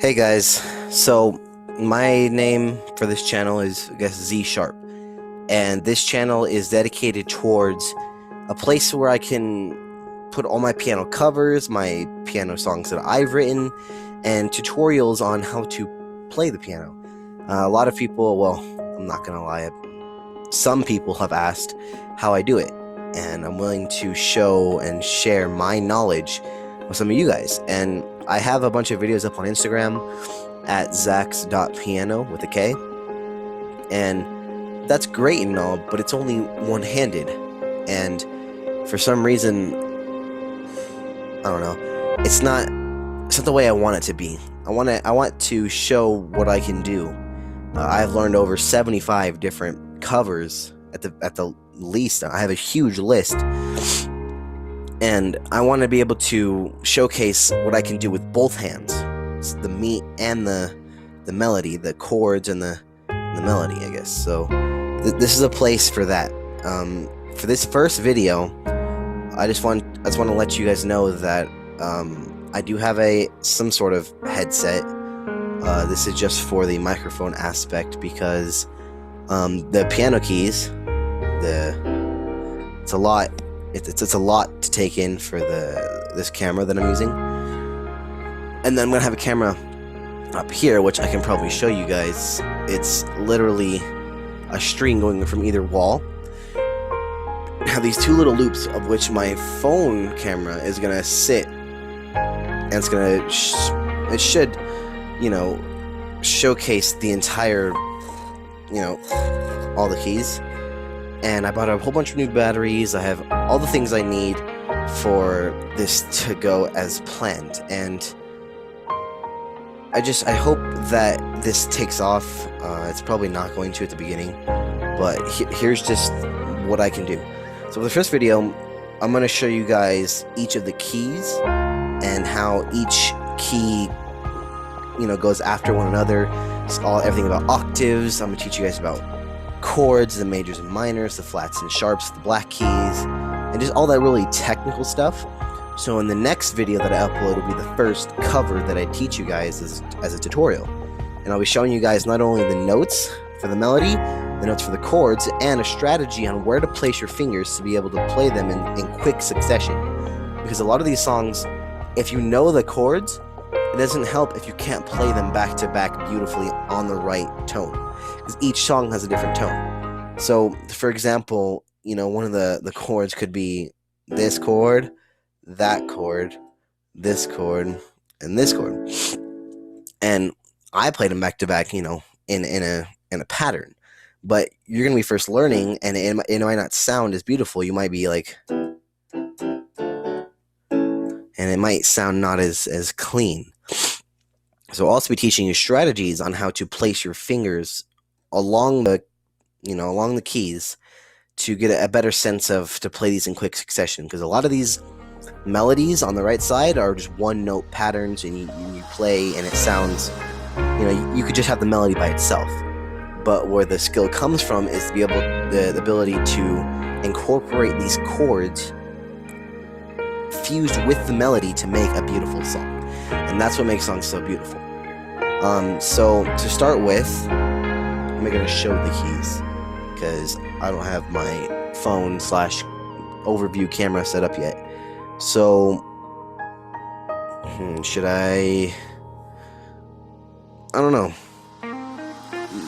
Hey guys, so my name for this channel is, I guess, Z Sharp, and this channel is dedicated towards a place where I can put all my piano covers, my piano songs that I've written, and tutorials on how to play the piano. A lot of people, well, I'm not gonna lie, some people have asked how I do it, and I'm willing to show and share my knowledge with some of you guys. And I have a bunch of videos up on Instagram at zax.piano with a K, and that's great and all, but it's only one-handed, and for some reason, I don't know, it's not the way I want it to be. I want to show what I can do. I've learned over 75 different covers at the least. I have a huge list, and I want to be able to showcase what I can do with both hands. It's the meat and the melody, the chords and the melody, I guess. So this is a place for that. For this first video, I just want to let you guys know that I do have some sort of headset. This is just for the microphone aspect because the piano keys, it's a lot. It's a lot to take in for this camera that I'm using. And then I'm gonna have a camera up here, which I can probably show you guys. It's literally a string going from either wall. I have these two little loops of which my phone camera is gonna sit, and it's gonna it should, showcase the entire, all the keys. And I bought a whole bunch of new batteries. I have all the things I need for this to go as planned, and I hope that this takes off. It's probably not going to at the beginning, but here's just what I can do. So for the first video, I'm going to show you guys each of the keys and how each key goes after one another. It's everything about octaves. I'm going to teach you guys about chords, the majors and minors, the flats and sharps, the black keys, and just all that really technical stuff. So in the next video that I upload will be the first cover that I teach you guys as a tutorial. And I'll be showing you guys not only the notes for the melody, the notes for the chords, and a strategy on where to place your fingers to be able to play them in quick succession. Because a lot of these songs, if you know the chords, it doesn't help if you can't play them back to back beautifully on the right tone, because each song has a different tone. So for example, one of the chords could be this chord, that chord, this chord, and this chord, and I played them back to back, in a pattern. But you're gonna be first learning, and it might not sound as beautiful. You might be like, and it might sound not as clean. So I'll also be teaching you strategies on how to place your fingers along the keys to get a better sense of to play these in quick succession, because a lot of these melodies on the right side are just one note patterns, and you play and it sounds, you could just have the melody by itself. But where the skill comes from is to be able the ability to incorporate these chords fused with the melody to make a beautiful song. And that's what makes songs so beautiful. So to start with, I'm going to show the keys because I don't have my phone / overview camera set up yet. So should I don't know.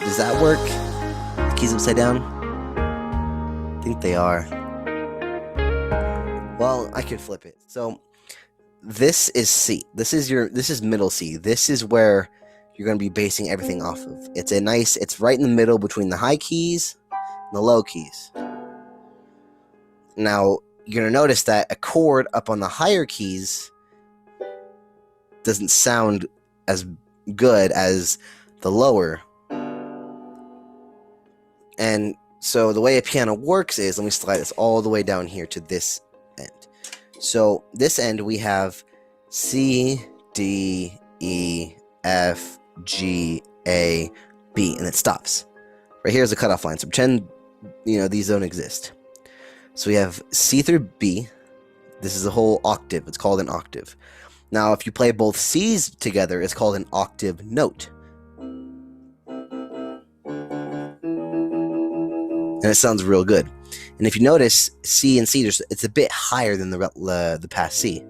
Does that work? The keys upside down? I think they are. Well, I can flip it. So this is C. This is middle C. This is where you're going to be basing everything off of. It's right in the middle between the high keys and the low keys. Now, you're going to notice that a chord up on the higher keys doesn't sound as good as the lower. And so the way a piano works is, let me slide this all the way down here to this end. So this end we have C, D, E, F, G, A, B, and it stops. Right here is the cutoff line. So pretend, these don't exist. So we have C through B. This is a whole octave. It's called an octave. Now, if you play both C's together, it's called an octave note. And it sounds real good. And if you notice, C and C, it's a bit higher than the past C.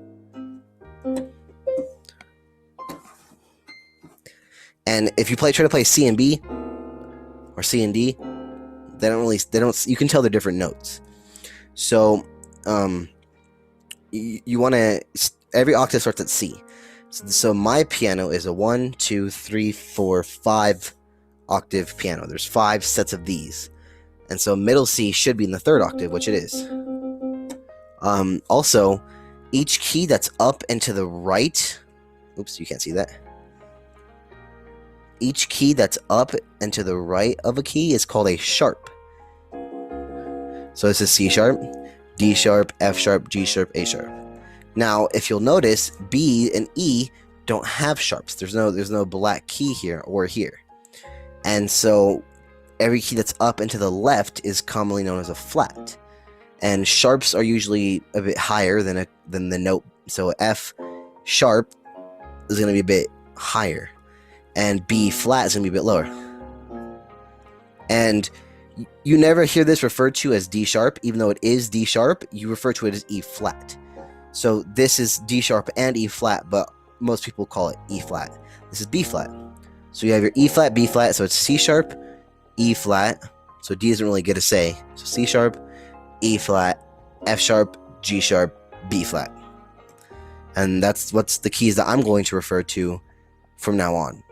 And if you try to play C and B or C and D, you can tell they're different notes. So you want to, every octave starts at C. So my piano is a 1, 2, 3, 4, 5 octave piano. There's 5 sets of these. And so middle C should be in the 3rd octave, which it is. Also, each key that's up and to the right, oops, you can't see that. Each key that's up and to the right of a key is called a sharp. So this is C sharp, D sharp, F sharp, G sharp, A sharp. Now, if you'll notice, B and E don't have sharps. There's no black key here or here. And so every key that's up and to the left is commonly known as a flat. And sharps are usually a bit higher than the note. So F sharp is going to be a bit higher. And B flat is going to be a bit lower. And you never hear this referred to as D sharp, even though it is D sharp, you refer to it as E flat. So this is D sharp and E flat, but most people call it E flat. This is B flat. So you have your E flat, B flat, so it's C sharp, E flat, so D doesn't really get a say. So C sharp, E flat, F sharp, G sharp, B flat. And that's what's the keys that I'm going to refer to from now on.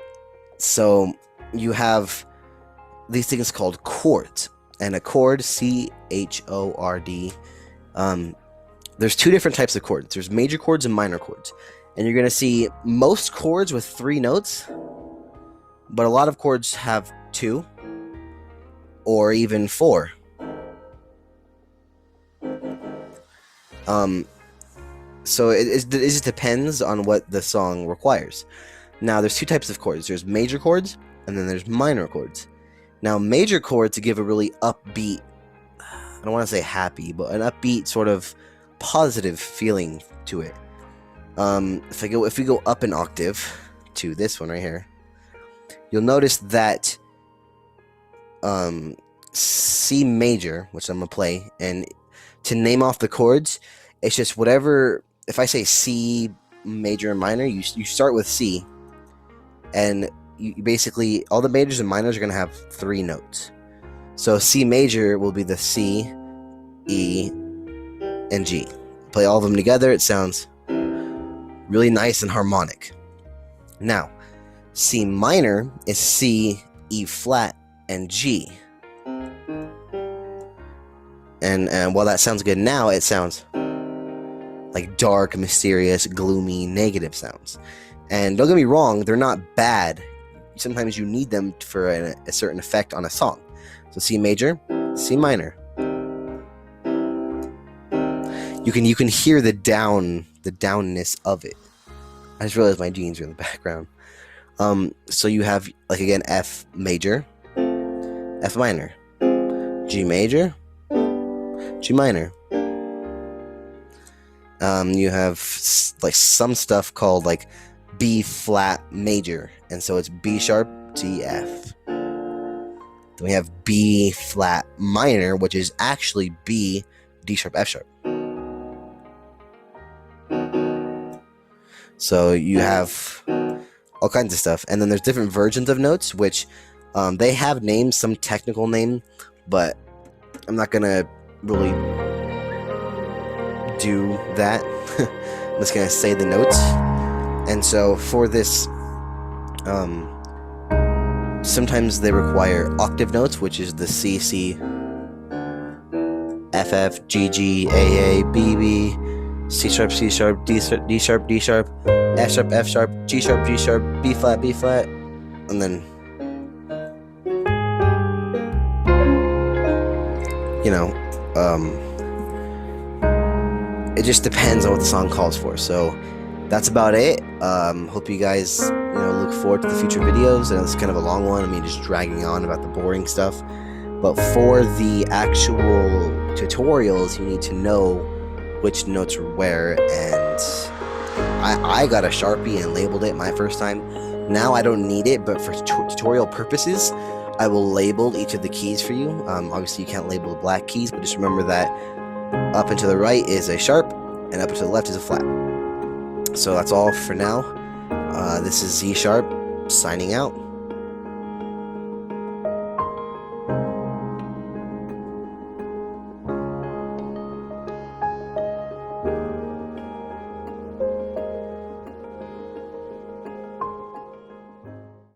So you have these things called chords. And a chord, C-H-O-R-D, there's 2 different types of chords. There's major chords and minor chords. And you're going to see most chords with 3 notes, but a lot of chords have 2 or even 4. So it just depends on what the song requires. Now, there's 2 types of chords. There's major chords, and then there's minor chords. Now, major chords give a really upbeat, I don't want to say happy, but an upbeat sort of positive feeling to it. If we go up an octave to this one right here, you'll notice that C major, which I'm gonna play, and to name off the chords, it's just whatever. If I say C major and minor, you start with C, and you basically all the majors and minors are gonna have 3 notes. So C major will be the C, E, and G. Play all of them together, it sounds really nice and harmonic. Now, C minor is C, E flat, and G. And while that sounds good now, it sounds like dark, mysterious, gloomy, negative sounds. And don't get me wrong, they're not bad. Sometimes you need them for a certain effect on a song. So C major, C minor. You can hear the downness of it. I just realized my jeans are in the background. So you have, like, again, F major, F minor, G major, G minor. You have like some stuff called like B flat major, and so it's B sharp, G, F. Then we have B flat minor, which is actually B, D sharp, F sharp. So you have all kinds of stuff, and then there's different versions of notes, which they have names, some technical name, but I'm not gonna really do that. I'm just gonna say the notes. And so for this, sometimes they require octave notes, which is the C, C, F, F, G, G, A, A, B, B, C sharp, C sharp, D sharp, D sharp, D sharp, F sharp, F sharp, G sharp, G sharp, B flat, B flat, and then, you know, it just depends on what the song calls for. So that's about it. Hope you guys, look forward to the future videos. And it's kind of a long one. I mean, just dragging on about the boring stuff. But for the actual tutorials, you need to know which notes are where, and I got a Sharpie and labeled it my first time. Now I don't need it, but for tutorial purposes, I will label each of the keys for you. Obviously, you can't label the black keys, but just remember that up and to the right is a sharp, and up and to the left is a flat. So that's all for now. This is Z Sharp signing out.